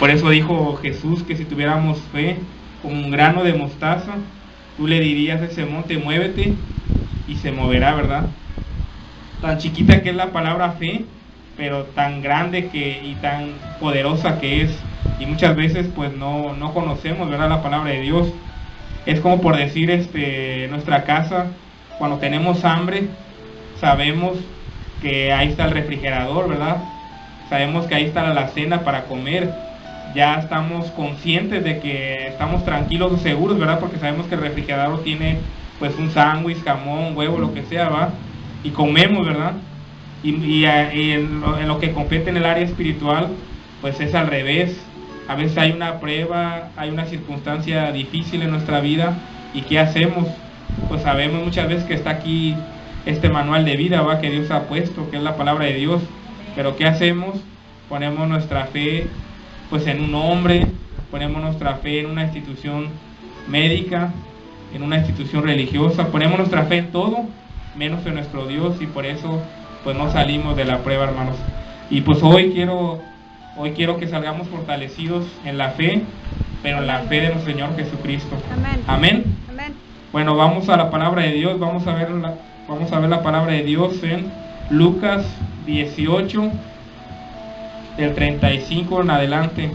Por eso dijo Jesús que si tuviéramos fe como un grano de mostaza, tú le dirías a ese monte, muévete, y se moverá, ¿verdad? Tan chiquita que es la palabra fe, pero tan grande y tan poderosa que es. Y muchas veces pues no conocemos, ¿verdad?, la palabra de Dios. Es como por decir, nuestra casa, cuando tenemos hambre, sabemos que ahí está el refrigerador, ¿verdad? Sabemos que ahí está la alacena para comer. Ya estamos conscientes de que estamos tranquilos o seguros, ¿verdad? Porque sabemos que el refrigerador tiene pues un sándwich, jamón, huevo, lo que sea, ¿va? Y comemos, ¿verdad? Y en lo que compete en el área espiritual, pues es al revés. A veces hay una prueba, hay una circunstancia difícil en nuestra vida, ¿y qué hacemos? Pues sabemos muchas veces que está aquí este manual de vida, ¿va?, que Dios ha puesto, que es la palabra de Dios. Pero ¿qué hacemos? Ponemos nuestra fe pues en un hombre, ponemos nuestra fe en una institución médica, en una institución religiosa, ponemos nuestra fe en todo menos en nuestro Dios, y por eso pues no salimos de la prueba, hermanos. Y pues hoy quiero que salgamos fortalecidos en la fe, pero en la fe de nuestro Señor Jesucristo. Amén. Amén. Amén. Bueno, vamos a la palabra de Dios, vamos a ver la palabra de Dios en Lucas 18, del 35 en adelante.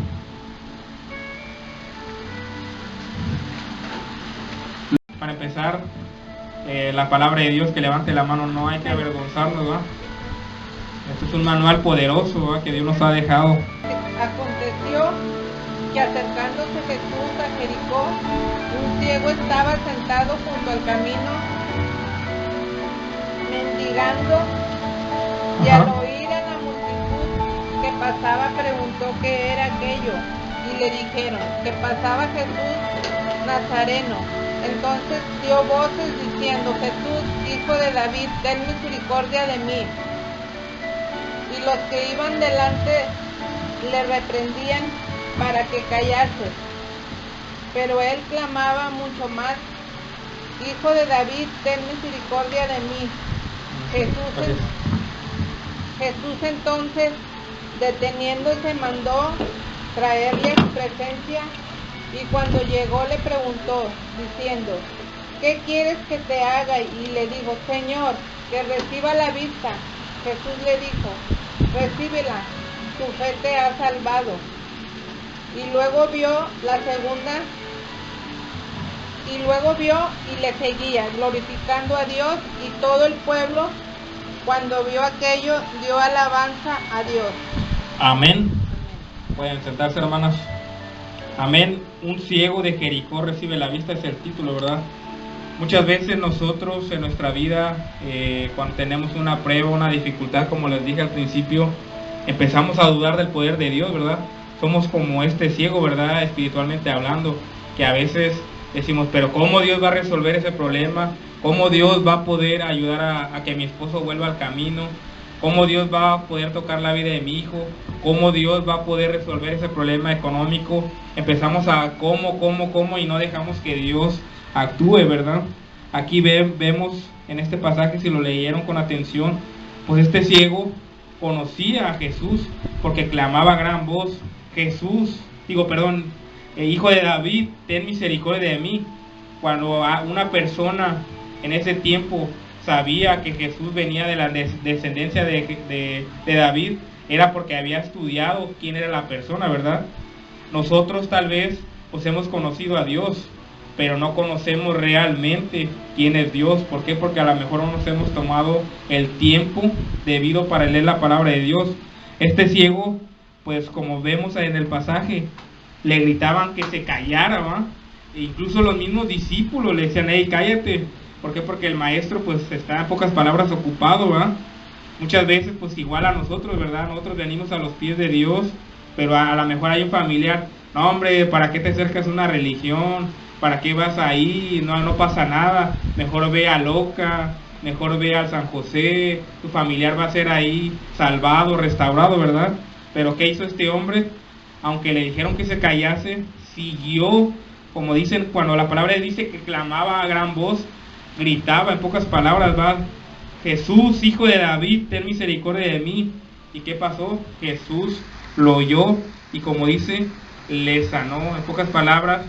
Para empezar, la palabra de Dios, que levante la mano, no hay que avergonzarnos, ¿verdad? Esto es un manual poderoso, ¿verdad?, que Dios nos ha dejado. Aconteció que acercándose Jesús a Jericó, un ciego estaba sentado junto al camino, mendigando, y al oír a la multitud que pasaba preguntó qué era aquello, y le dijeron que pasaba Jesús Nazareno. Entonces dio voces diciendo: Jesús, hijo de David, ten misericordia de mí. Y los que iban delante le reprendían para que callase. Pero él clamaba mucho más: Hijo de David, ten misericordia de mí. Jesús entonces, deteniéndose, mandó traerle a su presencia, y cuando llegó le preguntó, diciendo: ¿qué quieres que te haga? Y le dijo: Señor, que reciba la vista. Jesús le dijo: recíbela, tu fe te ha salvado. Y luego vio la segunda, y le seguía, glorificando a Dios, y todo el pueblo, cuando vio aquello, dio alabanza a Dios. Amén. Pueden sentarse, hermanas. Amén. Un ciego de Jericó recibe la vista, es el título, ¿verdad? Muchas veces nosotros en nuestra vida, cuando tenemos una prueba, una dificultad, como les dije al principio, empezamos a dudar del poder de Dios, ¿verdad? Somos como este ciego, ¿verdad?, espiritualmente hablando, que a veces decimos: pero ¿cómo Dios va a resolver ese problema? ¿Cómo Dios va a poder ayudar a que mi esposo vuelva al camino? ¿Cómo Dios va a poder tocar la vida de mi hijo? ¿Cómo Dios va a poder resolver ese problema económico? Empezamos a cómo, y no dejamos que Dios actúe, ¿verdad? Aquí vemos en este pasaje, si lo leyeron con atención, pues este ciego conocía a Jesús porque clamaba a gran voz: Hijo de David, ten misericordia de mí. Cuando una persona en ese tiempo sabía que Jesús venía de la descendencia de David, era porque había estudiado quién era la persona, ¿verdad? Nosotros tal vez pues hemos conocido a Dios, pero no conocemos realmente quién es Dios. ¿Por qué? Porque a lo mejor no nos hemos tomado el tiempo debido para leer la palabra de Dios. Este ciego, pues como vemos en el pasaje, le gritaban que se callara, ¿va? E incluso los mismos discípulos le decían: hey, cállate. ¿Por qué? Porque el maestro pues está, en pocas palabras, ocupado, ¿va? Muchas veces pues igual a nosotros, ¿verdad? Nosotros venimos a los pies de Dios, pero a lo mejor hay un familiar: no, hombre, ¿para qué te acercas a una religión? ¿Para qué vas ahí? No pasa nada. Mejor ve a Loca, mejor ve al San José, tu familiar va a ser ahí salvado, restaurado, ¿verdad? Pero ¿qué hizo este hombre? Aunque le dijeron que se callase, siguió, como dicen, cuando la palabra dice que clamaba a gran voz, gritaba, en pocas palabras, ¿va? Jesús, hijo de David, ten misericordia de mí. ¿Y qué pasó? Jesús lo oyó y como dice, le sanó. En pocas palabras,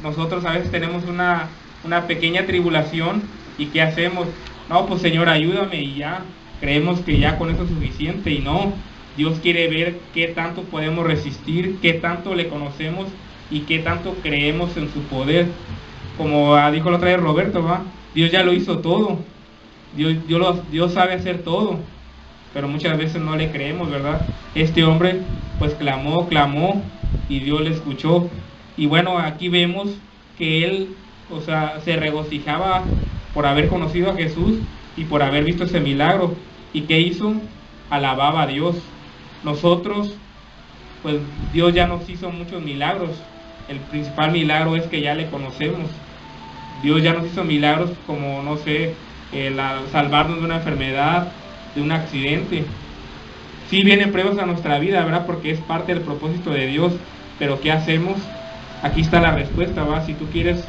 nosotros a veces tenemos una pequeña tribulación y ¿qué hacemos? No, pues Señor, ayúdame y ya, creemos que ya con eso es suficiente y no. Dios quiere ver qué tanto podemos resistir, qué tanto le conocemos y qué tanto creemos en su poder. Como dijo la otra vez Roberto, ¿va? Dios ya lo hizo todo. Dios sabe hacer todo, pero muchas veces no le creemos, ¿verdad? Este hombre pues clamó y Dios le escuchó. Y bueno, aquí vemos que él, o sea, se regocijaba por haber conocido a Jesús y por haber visto ese milagro. ¿Y qué hizo? Alababa a Dios. Nosotros, pues Dios ya nos hizo muchos milagros. El principal milagro es que ya le conocemos. Dios ya nos hizo milagros como, no sé, salvarnos de una enfermedad, de un accidente. Sí vienen pruebas a nuestra vida, ¿verdad? Porque es parte del propósito de Dios. Pero ¿qué hacemos? Aquí está la respuesta, ¿va? Si tú quieres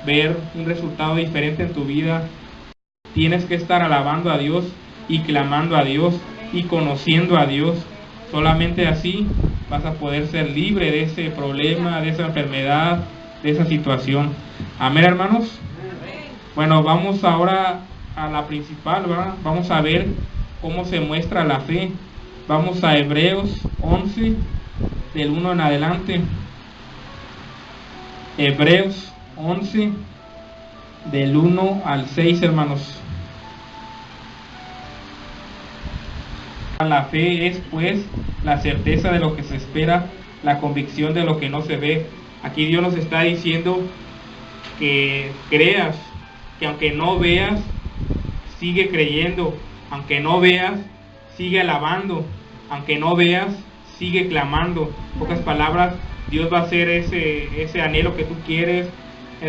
ver un resultado diferente en tu vida, tienes que estar alabando a Dios y clamando a Dios y conociendo a Dios. Solamente así vas a poder ser libre de ese problema, de esa enfermedad, de esa situación. Amén, hermanos. Bueno, vamos ahora a la principal, ¿verdad? Vamos a ver cómo se muestra la fe. Vamos a Hebreos 11, del 1 en adelante. Hebreos 11, del 1 al 6, hermanos. La fe es, pues, la certeza de lo que se espera, la convicción de lo que no se ve. Aquí Dios nos está diciendo que creas, que aunque no veas, sigue creyendo, aunque no veas, sigue alabando, aunque no veas, sigue clamando. En pocas palabras, Dios va a hacer ese anhelo que tú quieres,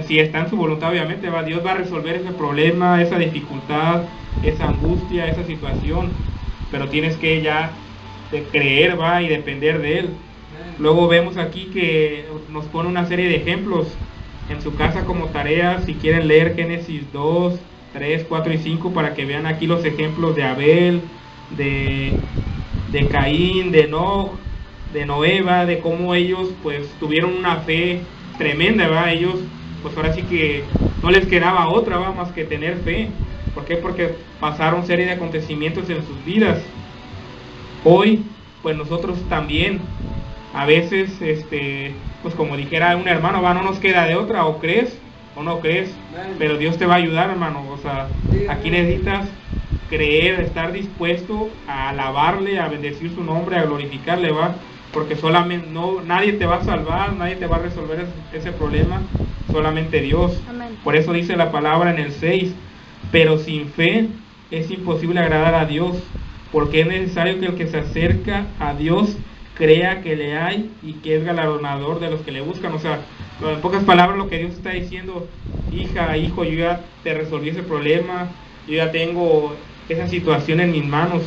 si está en su voluntad, obviamente, ¿va? Dios va a resolver ese problema, esa dificultad, esa angustia, esa situación, pero tienes que ya de creer, ¿va? Y depender de Él. Luego vemos aquí que nos pone una serie de ejemplos en su casa como tarea, si quieren leer Génesis 2, 3, 4 y 5 para que vean aquí los ejemplos de Abel, de Caín, de Enoch, de Noé, ¿va? De cómo ellos pues tuvieron una fe tremenda, ¿va? Ellos pues ahora sí que no les quedaba otra, ¿va? Más que tener fe. ¿Por qué? Porque pasaron serie de acontecimientos en sus vidas. Hoy pues nosotros también a veces pues como dijera un hermano, ¿va? No nos queda de otra, o crees o no crees, pero Dios te va a ayudar, hermano. O sea, aquí necesitas creer, estar dispuesto a alabarle, a bendecir su nombre, a glorificarle, ¿va? Porque solamente nadie te va a salvar, nadie te va a resolver ese problema, solamente Dios. Amén. Por eso dice la palabra en el 6, pero sin fe es imposible agradar a Dios, porque es necesario que el que se acerca a Dios crea que le hay y que es galardonador de los que le buscan. O sea, en pocas palabras lo que Dios está diciendo: hija, hijo, yo ya te resolví ese problema, yo ya tengo esa situación en mis manos,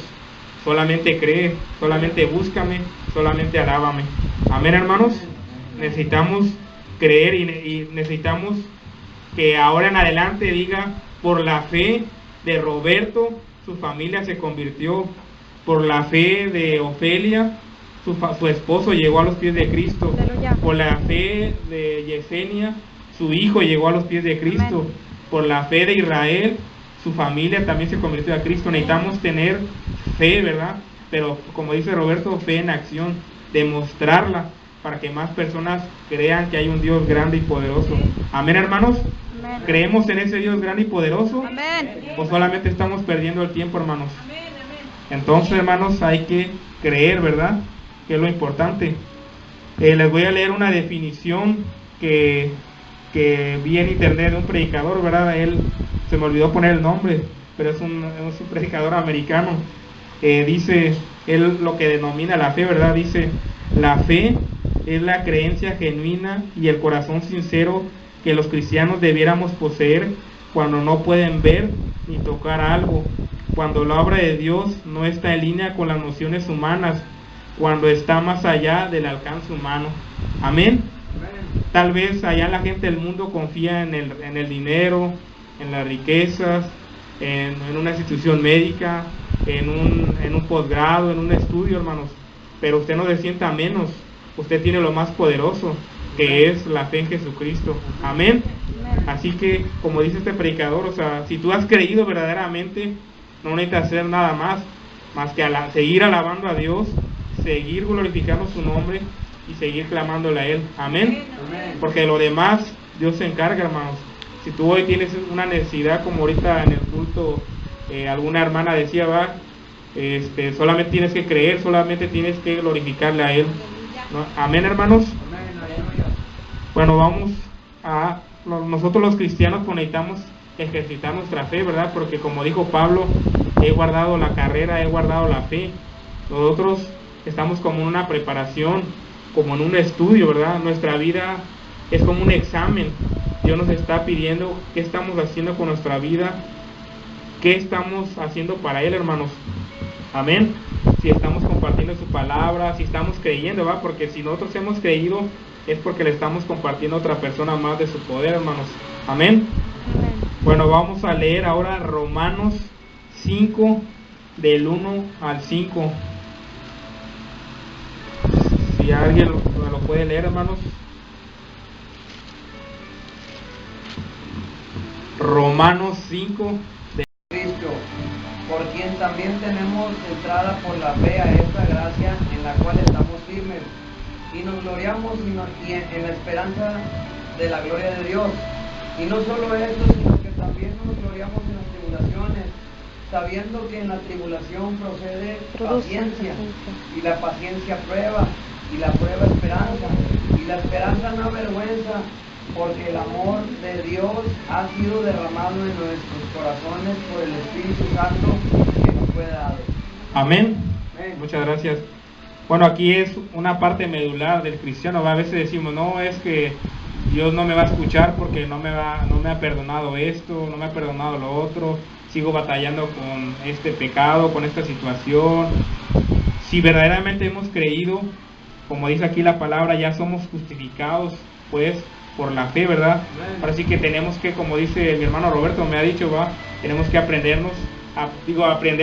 solamente cree, solamente búscame, solamente alábame. Amén, hermanos. Necesitamos creer y necesitamos que ahora en adelante diga: por la fe de Roberto su familia se convirtió, por la fe de Ofelia su esposo llegó a los pies de Cristo, por la fe de Yesenia su hijo llegó a los pies de Cristo. Amén. Por la fe de Israel su familia también se convirtió a Cristo. Necesitamos tener fe, ¿verdad? Pero como dice Roberto, fe en acción, demostrarla para que más personas crean que hay un Dios grande y poderoso. Amén, hermanos. Amén. ¿Creemos en ese Dios grande y poderoso? Amén. ¿O solamente estamos perdiendo el tiempo, hermanos? Amén. Entonces, hermanos, hay que creer, ¿verdad? Que es lo importante. Les voy a leer una definición que vi en internet de un predicador, ¿verdad? Él, se me olvidó poner el nombre, pero es un predicador americano. Dice, él lo que denomina la fe, ¿verdad? Dice: la fe es la creencia genuina y el corazón sincero que los cristianos debiéramos poseer cuando no pueden ver ni tocar algo, cuando la obra de Dios no está en línea con las nociones humanas, cuando está más allá del alcance humano. Amén. Tal vez allá la gente del mundo confía en el dinero, en las riquezas, en una institución médica, en un posgrado, en un estudio, hermanos. Pero usted no se sienta menos, usted tiene lo más poderoso, que es la fe en Jesucristo. Amén. Así que, como dice este predicador, o sea, si tú has creído verdaderamente, no necesitas hacer nada más que seguir alabando a Dios, seguir glorificando su nombre y seguir clamándole a Él. Amén. Porque de lo demás, Dios se encarga, hermanos. Si tú hoy tienes una necesidad, como ahorita en el culto, alguna hermana decía, solamente tienes que creer, solamente tienes que glorificarle a Él, ¿no? Amén, hermanos. Bueno, vamos a... Nosotros los cristianos pues, necesitamos ejercitar nuestra fe, ¿verdad? Porque como dijo Pablo, he guardado la carrera, he guardado la fe. Nosotros estamos como en una preparación, como en un estudio, ¿verdad? Nuestra vida es como un examen. Dios nos está pidiendo qué estamos haciendo con nuestra vida, qué estamos haciendo para Él, hermanos. Amén. Si estamos compartiendo su palabra, si estamos creyendo, ¿va? Porque si nosotros hemos creído, es porque le estamos compartiendo a otra persona más de su poder, hermanos. Amén. Bueno, vamos a leer ahora Romanos 5, del 1 al 5. Si alguien lo puede leer, hermanos. Romanos 5. Cristo, por quien también tenemos entrada por la fe a esta gracia en la cual estamos firmes, y nos gloriamos en la esperanza de la gloria de Dios. Y no solo esto, sino que también nos gloriamos en las tribulaciones, sabiendo que en la tribulación produce paciencia, y la paciencia prueba, y la prueba esperanza, y la esperanza no avergüenza, porque el amor de Dios ha sido derramado en nuestros corazones por el Espíritu Santo que nos fue dado. Amén. Muchas gracias. Bueno, aquí es una parte medular del cristiano. A veces decimos, no, es que Dios no me va a escuchar porque no me ha perdonado esto, no me ha perdonado lo otro, sigo batallando con este pecado, con esta situación. Si verdaderamente hemos creído, como dice aquí la palabra, ya somos justificados, pues, por la fe, ¿verdad? Ahora sí que tenemos que, como dice mi hermano Roberto, me ha dicho, ¿va? Tenemos que aprender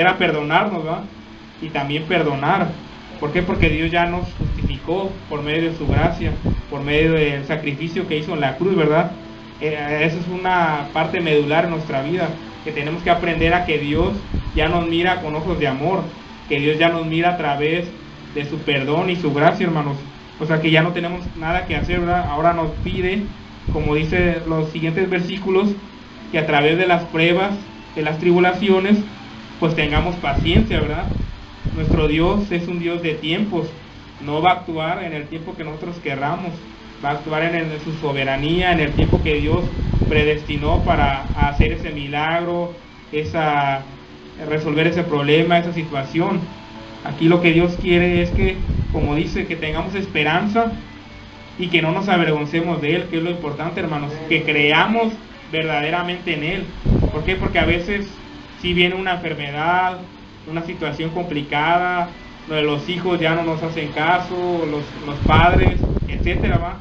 a perdonarnos, ¿va? Y también perdonar. ¿Por qué? Porque Dios ya nos justificó por medio de su gracia, por medio del sacrificio que hizo en la cruz, ¿verdad? Esa es una parte medular en nuestra vida, que tenemos que aprender a que Dios ya nos mira con ojos de amor, que Dios ya nos mira a través de su perdón y su gracia, hermanos. O sea que ya no tenemos nada que hacer, ¿verdad? Ahora nos pide, como dice los siguientes versículos, que a través de las pruebas, de las tribulaciones, pues tengamos paciencia, ¿verdad? Nuestro Dios es un Dios de tiempos, no va a actuar en el tiempo que nosotros querramos, va a actuar en su soberanía, en el tiempo que Dios predestinó para hacer ese milagro, resolver ese problema, esa situación. Aquí lo que Dios quiere es que, como dice, que tengamos esperanza y que no nos avergoncemos de Él, que es lo importante, hermanos, que creamos verdaderamente en Él. ¿Por qué? Porque a veces si viene una enfermedad, una situación complicada, los hijos ya no nos hacen caso, los padres, etcétera, ¿va?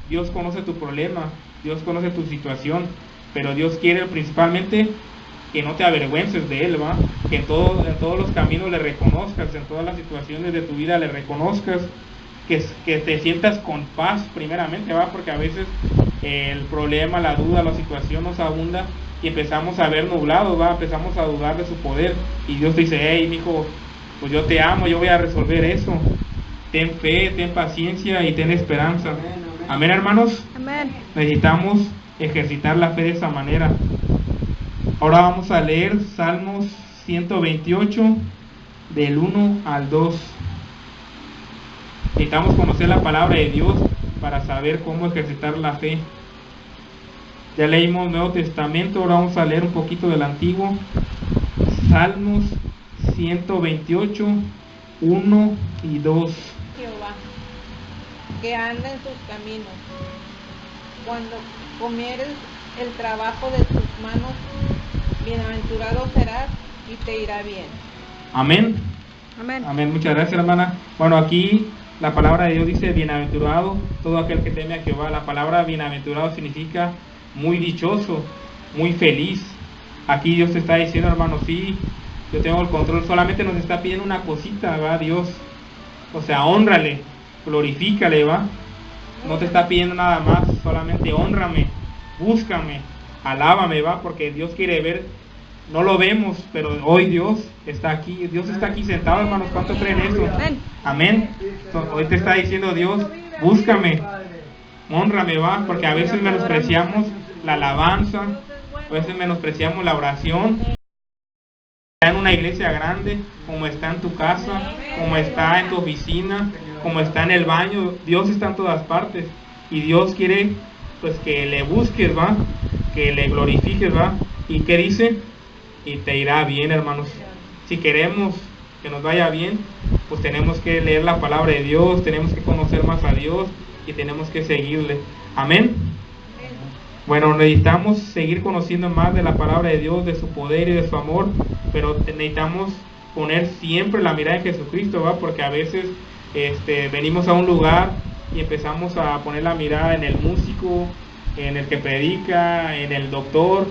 Dios conoce tu problema, Dios conoce tu situación, pero Dios quiere principalmente que no te avergüences de Él, ¿va? Que en todos los caminos le reconozcas, en todas las situaciones de tu vida le reconozcas, que te sientas con paz primeramente, ¿va? Porque a veces el problema, la duda, la situación nos abunda y empezamos a ver nublados, ¿va? Empezamos a dudar de su poder y Dios te dice, hey, mijo, pues yo te amo, yo voy a resolver eso. Ten fe, ten paciencia y ten esperanza. Amén, hermanos. Amén. Necesitamos ejercitar la fe de esa manera. Ahora vamos a leer Salmos 128, del 1 al 2. Necesitamos conocer la palabra de Dios para saber cómo ejercitar la fe. Ya leímos Nuevo Testamento, ahora vamos a leer un poquito del Antiguo. Salmos 128, 1 y 2. Jehová, que anda en sus caminos. Cuando comieres el trabajo de tus manos, bienaventurado serás y te irá bien. Amén. Amén. Amén. Muchas gracias, hermana. Bueno, aquí la palabra de Dios dice bienaventurado todo aquel que teme a Jehová. La palabra bienaventurado significa muy dichoso, muy feliz. Aquí Dios te está diciendo, hermano, sí, yo tengo el control, solamente nos está pidiendo una cosita, ¿verdad? Dios, o sea, hónrale, glorifícale, ¿va? No te está pidiendo nada más, solamente hónrame, búscame, alábame, ¿va? Porque Dios quiere ver, no lo vemos, pero hoy Dios está aquí sentado, hermanos. ¿Cuánto creen eso? Amén. Hoy te está diciendo Dios, búscame, hónrame, ¿va? Porque a veces menospreciamos la alabanza, a veces menospreciamos la oración. Está en una iglesia grande, como está en tu casa, como está en tu oficina, como está en el baño. Dios está en todas partes y Dios quiere pues que le busques, ¿va? Que le glorifiques, ¿va? ¿Y qué dice? Y te irá bien, hermanos. Si queremos que nos vaya bien, pues tenemos que leer la palabra de Dios, tenemos que conocer más a Dios y tenemos que seguirle. Amén. Bueno, necesitamos seguir conociendo más de la palabra de Dios, de su poder y de su amor, pero necesitamos poner siempre la mirada en Jesucristo, ¿va? Porque a veces venimos a un lugar y empezamos a poner la mirada en el músico, en el que predica, en el doctor,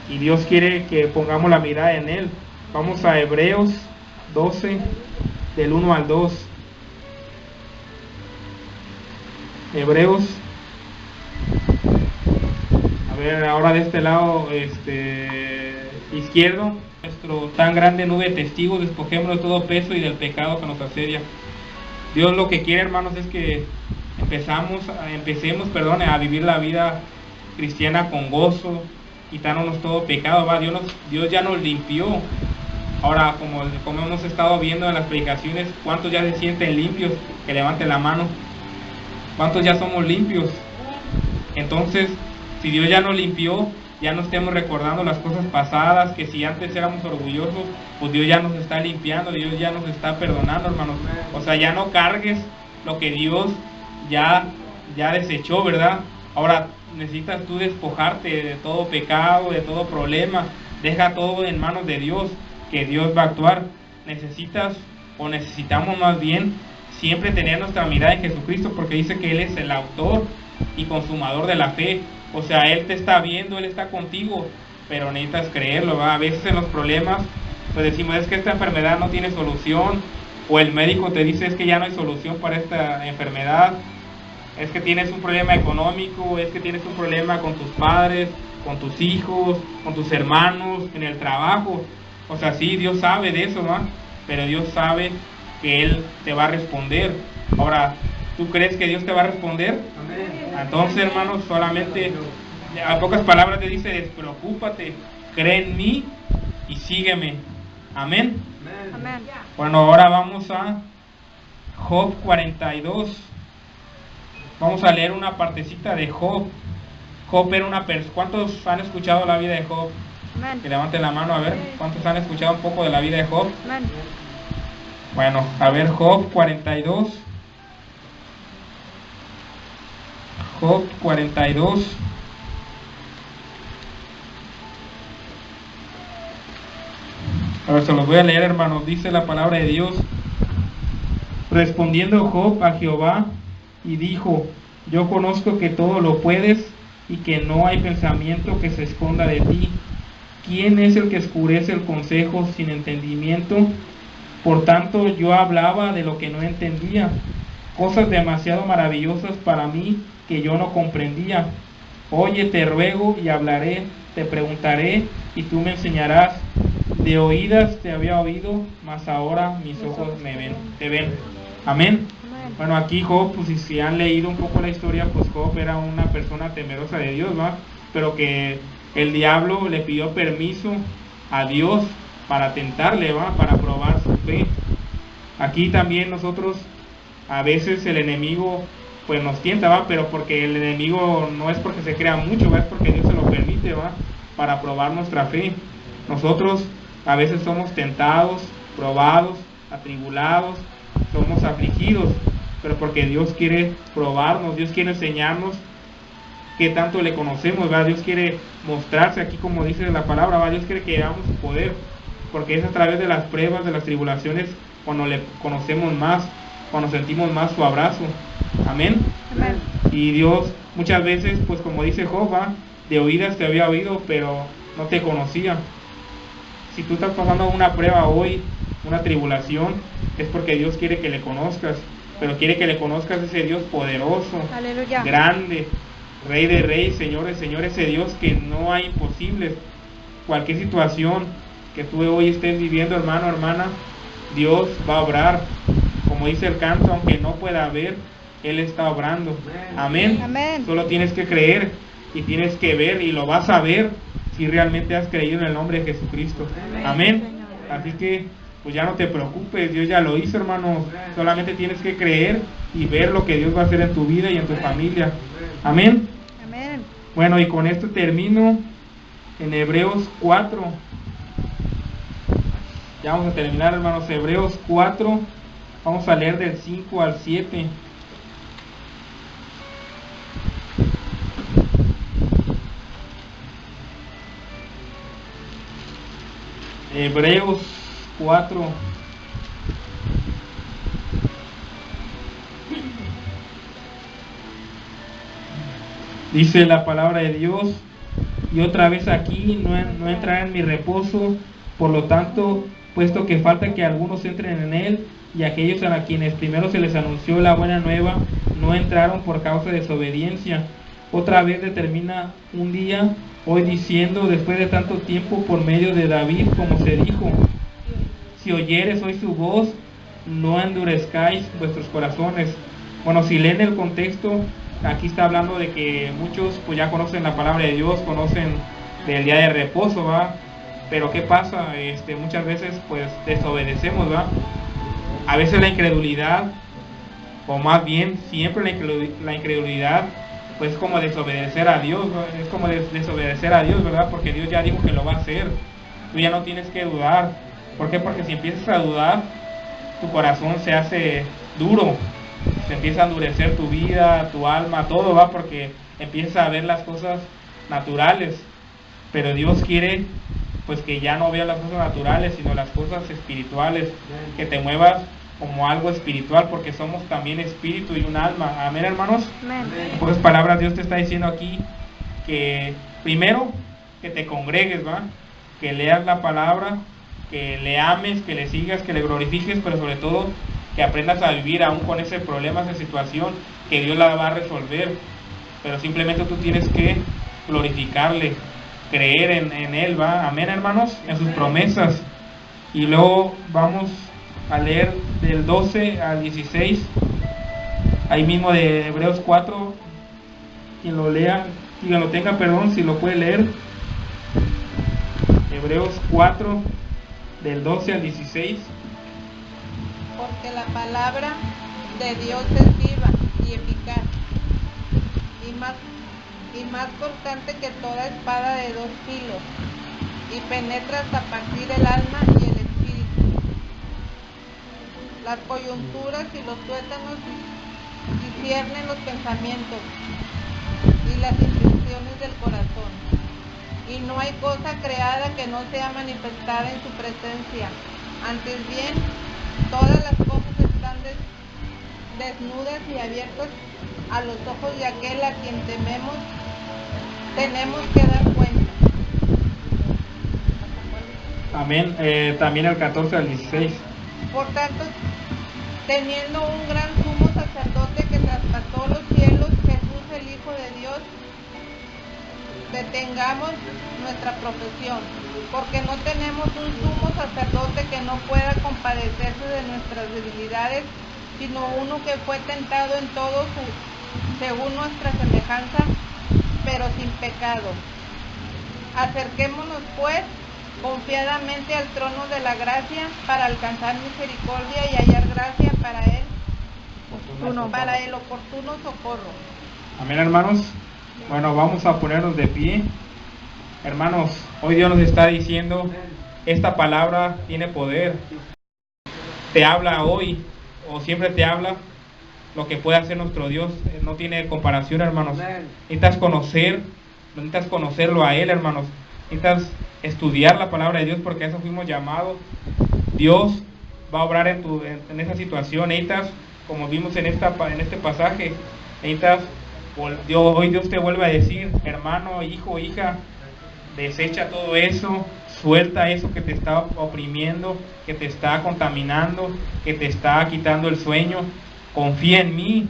y Dios quiere que pongamos la mirada en Él. Vamos a Hebreos 12, del 1 al 2. Hebreos. A ver, ahora de este lado izquierdo, nuestro tan grande nube de testigos, despojémonos de todo peso y del pecado que nos asedia. Dios lo que quiere, hermanos, es que empecemos a vivir la vida cristiana con gozo, quitándonos todo pecado, ¿va? Dios ya nos limpió. Ahora, como hemos estado viendo en las predicaciones, ¿cuántos ya se sienten limpios? Que levanten la mano. ¿Cuántos ya somos limpios? Entonces, si Dios ya nos limpió, ya no estemos recordando las cosas pasadas, que si antes éramos orgullosos, pues Dios ya nos está limpiando, Dios ya nos está perdonando, hermanos. O sea, ya no cargues lo que Dios ya desechó, ¿verdad? Ahora necesitas tú despojarte de todo pecado, de todo problema. Deja todo en manos de Dios, que Dios va a actuar. Necesitamos más bien siempre tener nuestra mirada en Jesucristo, porque dice que Él es el autor y consumador de la fe. O sea, Él te está viendo, Él está contigo, pero necesitas creerlo, ¿va? A veces en los problemas pues decimos, es que esta enfermedad no tiene solución, o el médico te dice, es que ya no hay solución para esta enfermedad, es que tienes un problema económico, es que tienes un problema con tus padres, con tus hijos, con tus hermanos, en el trabajo. O sea, sí, Dios sabe de eso, ¿va? Pero Dios sabe que Él te va a responder. Ahora, ¿tú crees que Dios te va a responder? Entonces, hermanos, solamente a pocas palabras te dice, despreocúpate, cree en mí y sígueme. Amén. Amén. Bueno, ahora vamos a Job 42. Vamos a leer una partecita de Job. Job era una persona. ¿Cuántos han escuchado la vida de Job? Amén. Que levanten la mano a ver. ¿Cuántos han escuchado un poco de la vida de Job? Amén. Bueno, a ver, Job 42. Job 42. A ver, se los voy a leer, hermanos. Dice la palabra de Dios. Respondiendo Job a Jehová y dijo, yo conozco que todo lo puedes y que no hay pensamiento que se esconda de ti. ¿Quién es el que oscurece el consejo sin entendimiento? Por tanto, yo hablaba de lo que no entendía, cosas demasiado maravillosas para mí que yo no comprendía. Oye, te ruego y hablaré, te preguntaré y tú me enseñarás. De oídas te había oído, mas ahora mis ojos te ven. Amén. Bueno, aquí Job, pues si han leído un poco la historia, pues Job era una persona temerosa de Dios, ¿va? Pero que el diablo le pidió permiso a Dios para tentarle, ¿va? Para probar su fe. Aquí también nosotros, a veces el enemigo pues nos tienta, ¿va? Pero porque el enemigo no es porque se crea mucho, ¿va? Es porque Dios se lo permite, ¿va? Para probar nuestra fe. Nosotros a veces somos tentados, probados, atribulados, somos afligidos, pero porque Dios quiere probarnos, Dios quiere enseñarnos qué tanto le conocemos, ¿va? Dios quiere mostrarse aquí como dice la palabra, ¿va? Dios quiere que veamos su poder, porque es a través de las pruebas, de las tribulaciones, cuando le conocemos más, cuando sentimos más su abrazo. Amén. Amén. Y Dios muchas veces, pues como dice Job, ¿va? De oídas te había oído, pero no te conocía. Si tú estás pasando una prueba hoy, una tribulación, es porque Dios quiere que le conozcas. pero quiere que le conozcas ese Dios poderoso, Aleluya. grande, Rey de reyes, Señor de señores, ese Dios que no hay imposibles. Cualquier situación que tú hoy estés viviendo, hermano, hermana, Dios va a obrar. Como dice el canto, aunque no pueda ver, Él está obrando. Amén. Amén. Solo tienes que creer y tienes que ver, y lo vas a ver si realmente has creído en el nombre de Jesucristo. Amén. Así que pues ya no te preocupes, Dios ya lo hizo, hermano. Solamente tienes que creer y ver lo que Dios va a hacer en tu vida y en tu familia. Amén. Amén. Bueno, y con esto termino en Hebreos 4. Ya vamos a terminar, hermanos. Hebreos 4. Vamos a leer del 5 al 7. Hebreos 4. Dice la palabra de Dios: y otra vez aquí no entrará en mi reposo. Por lo tanto, puesto que falta que algunos entren en él, y aquellos a quienes primero se les anunció la buena nueva no entraron por causa de desobediencia. Otra vez determina un día, hoy, diciendo, después de tanto tiempo, por medio de David, como se dijo: si oyeres hoy su voz, no endurezcáis vuestros corazones. Bueno, si leen el contexto, aquí está hablando de que muchos pues ya conocen la palabra de Dios, conocen del día de reposo, ¿va? Pero ¿qué pasa? Muchas veces pues desobedecemos, ¿va? A veces la incredulidad, o más bien siempre la incredulidad, pues como desobedecer a Dios, ¿no? Es como desobedecer a Dios, ¿verdad? Porque Dios ya dijo que lo va a hacer. Tú ya no tienes que dudar. ¿Por qué? Porque si empiezas a dudar, tu corazón se hace duro, se empieza a endurecer tu vida, tu alma, todo, ¿va? Porque empiezas a ver las cosas naturales. Pero Dios quiere pues que ya no veas las cosas naturales, sino las cosas espirituales, que te muevas como algo espiritual, porque somos también espíritu y un alma. Amén, hermanos. Amén. En pocas palabras, Dios te está diciendo aquí que primero que te congregues, ¿va? Que leas la palabra, que le ames, que le sigas, que le glorifiques, pero sobre todo que aprendas a vivir aún con ese problema, esa situación, que Dios la va a resolver. Pero simplemente tú tienes que glorificarle, creer en Él, ¿va? Amén, hermanos, en sus promesas. Y luego vamos a leer del 12 al 16, ahí mismo de Hebreos 4. Quien lo lea, quien lo tenga, perdón, si lo puede leer. Hebreos 4, del 12 al 16. Porque la palabra de Dios es viva y eficaz, y más cortante que toda espada de dos filos, y penetra hasta partir el alma y el espíritu, las coyunturas y los tuétanos, y ciernen los pensamientos y las intenciones del corazón. Y no hay cosa creada que no sea manifestada en su presencia. Antes bien, todas las cosas están desnudas y abiertas a los ojos de aquel a quien tenemos que dar cuenta. Amén. También el 14 al 16. Por tanto, teniendo un gran sumo sacerdote que traspasó los cielos, Jesús el Hijo de Dios, detengamos nuestra profesión, porque no tenemos un sumo sacerdote que no pueda compadecerse de nuestras debilidades, sino uno que fue tentado en todo según nuestra semejanza, pero sin pecado. Acerquémonos pues confiadamente al trono de la gracia para alcanzar misericordia y hallar gracia para el oportuno socorro. Amén, hermanos. Bueno, vamos a ponernos de pie. Hermanos, hoy Dios nos está diciendo, esta palabra tiene poder. Te habla hoy, o siempre te habla, lo que puede hacer nuestro Dios. No tiene comparación, hermanos. Necesitas conocerlo a Él, hermanos. Necesitas estudiar la palabra de Dios, porque a eso fuimos llamados. Dios va a obrar en esa situación. Necesitas, como vimos en este pasaje, necesitas, hoy Dios te vuelve a decir, hermano, hijo, hija, desecha todo eso, suelta eso que te está oprimiendo, que te está contaminando, que te está quitando el sueño. confía en mí.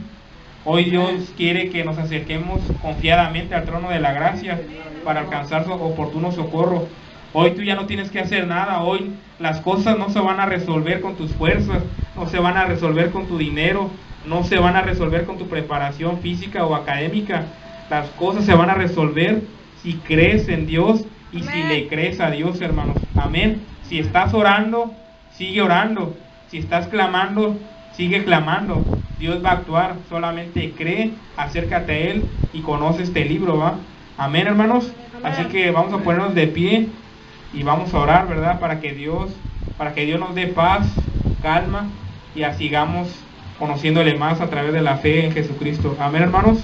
Hoy Dios quiere que nos acerquemos confiadamente al trono de la gracia para alcanzar su oportuno socorro. Hoy tú ya no tienes que hacer nada. Hoy las cosas no se van a resolver con tus fuerzas, no se van a resolver con tu dinero, no se van a resolver con tu preparación física o académica. Las cosas se van a resolver si crees en Dios y si le crees a Dios, hermanos. Amén. Si estás orando, sigue orando. Si estás clamando, sigue clamando. Dios va a actuar. Solamente cree, acércate a Él y conoce este libro, ¿va? Amén, hermanos. Así que vamos a ponernos de pie y vamos a orar, ¿verdad? Para que Dios nos dé paz, calma y así sigamos conociéndole más a través de la fe en Jesucristo. Amén, hermanos.